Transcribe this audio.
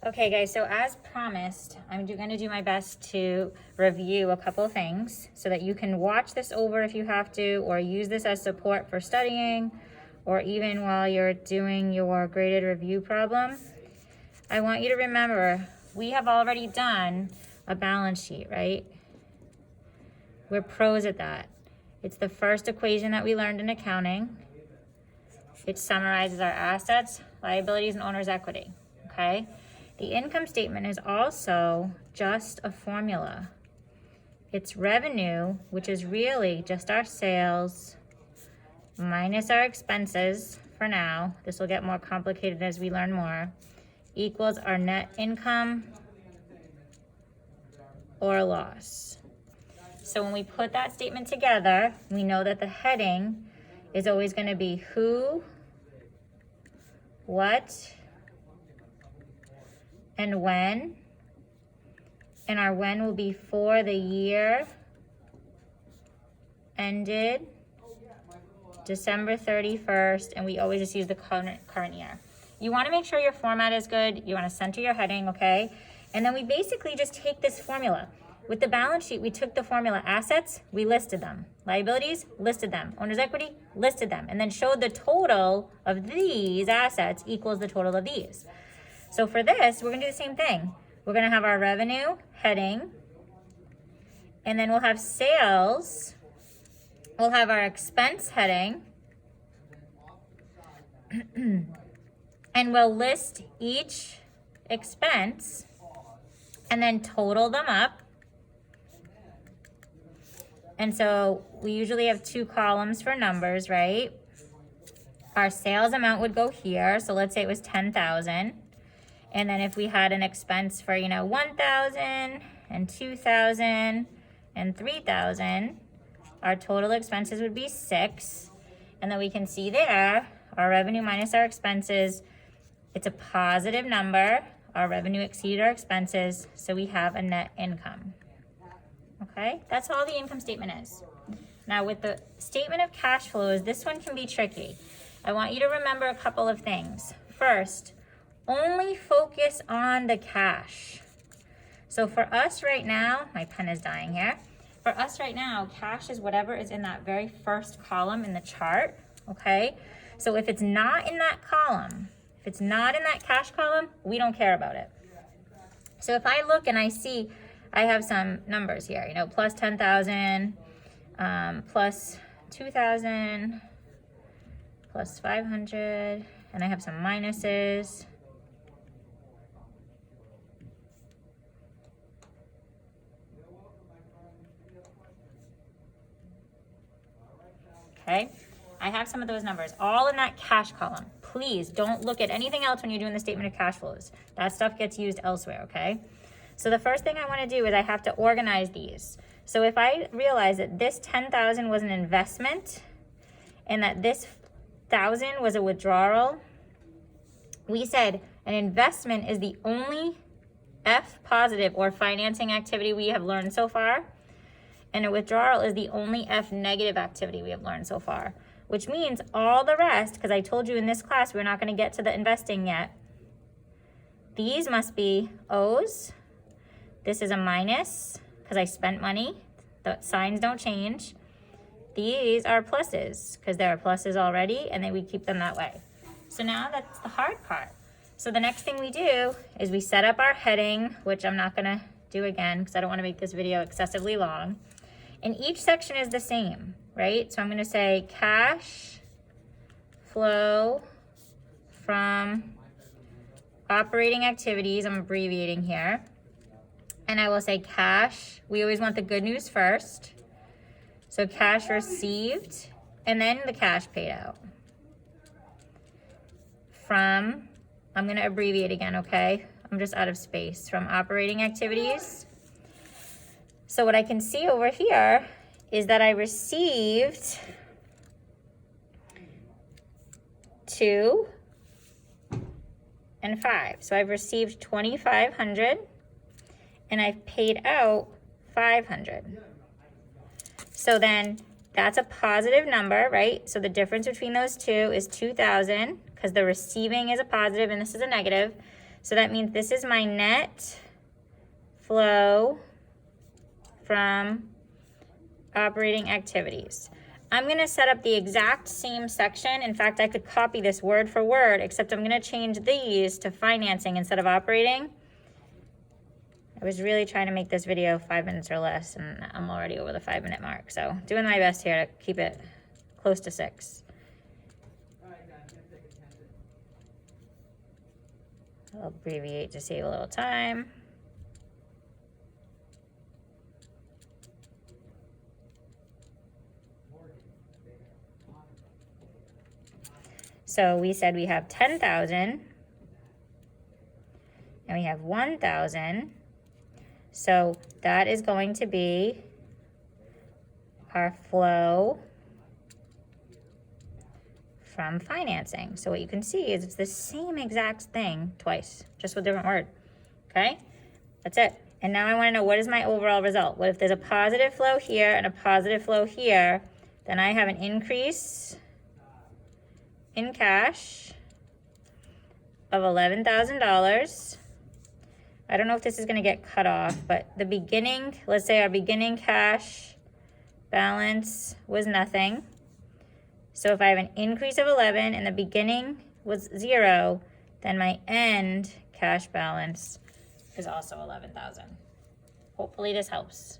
Okay guys, so as promised, I'm gonna do my best to review a couple things so that you can watch this over if you have to, or use this as support for studying, or even while you're doing your graded review problem. I want you to remember, we have already done a balance sheet, right? We're pros at that. It's the first equation that we learned in accounting. It summarizes our assets, liabilities, and owner's equity, okay? The income statement is also just a formula. It's revenue, which is really just our sales minus our expenses for now. This will get more complicated as we learn more, equals our net income or loss. So when we put that statement together, we know that the heading is always going to be who, what, and when. And our when will be for the year ended December 31st, and we always just use the current year. You want to make sure your format is good. You want to center your heading, okay? And then we basically just take this formula. With the balance sheet, we took the formula assets, we listed them. Liabilities, listed them. Owner's equity, listed them. And then showed the total of these assets equals the total of these. So for this, we're going to do the same thing. We're going to have our revenue heading, and then we'll have sales. We'll have our expense heading, and we'll list each expense and then total them up. And so we usually have two columns for numbers, right? Our sales amount would go here. So let's say it was 10,000. And then if we had an expense for, 1,000 and 2,000 and 3,000, our total expenses would be 6. And then we can see there, our revenue minus our expenses, it's a positive number. Our revenue exceeded our expenses, so we have a net income. Okay, that's all the income statement is. Now with the statement of cash flows, this one can be tricky. I want you to remember a couple of things. First, only focus on the cash. So for us right now, my pen is dying here. For us right now, cash is whatever is in that very first column in the chart, okay? So if it's not in that column, if it's not in that cash column, we don't care about it. So if I look and I see I have some numbers here, plus 10,000, plus 2,000, plus 500, and I have some minuses. Okay, I have some of those numbers all in that cash column. Please don't look at anything else when you're doing the statement of cash flows. That stuff gets used elsewhere, okay? So the first thing I want to do is I have to organize these. So if I realize that this 10,000 was an investment and that this 1,000 was a withdrawal, we said an investment is the only F positive or financing activity we have learned so far. And a withdrawal is the only F negative activity we have learned so far, which means all the rest, because I told you in this class we're not going to get to the investing yet, these must be O's. This is a minus because I spent money. The signs don't change. These are pluses because there are pluses already, and then we keep them that way. So now that's the hard part. So the next thing we do is we set up our heading, which I'm not going to do again because I don't want to make this video excessively long. And each section is the same, right? So I'm going to say cash flow from operating activities. I'm abbreviating here. And I will say cash. We always want the good news first. So cash received and then the cash paid out. From, I'm going to abbreviate again, okay? I'm just out of space. From operating activities. So what I can see over here is that I received 2 and 5. So I've received 2,500 and I've paid out 500. So then that's a positive number, right? So the difference between those two is 2,000 because the receiving is a positive and this is a negative. So that means this is my net flow from operating activities. I'm gonna set up the exact same section. In fact, I could copy this word for word, except I'm gonna change these to financing instead of operating. I was really trying to make this video 5 minutes or less, and I'm already over the 5-minute mark. So doing my best here to keep it close to 6. I'll abbreviate to save a little time. So we said we have 10,000 and we have 1,000. So that is going to be our flow from financing. So what you can see is it's the same exact thing twice, just with a different word, okay? That's it. And now I wanna know, what is my overall result? What if there's a positive flow here and a positive flow here? Then I have an increase in cash of $11,000. I don't know if this is gonna get cut off, but the beginning, let's say our beginning cash balance was nothing. So if I have an increase of 11 and the beginning was 0, then my end cash balance is also 11,000. Hopefully this helps.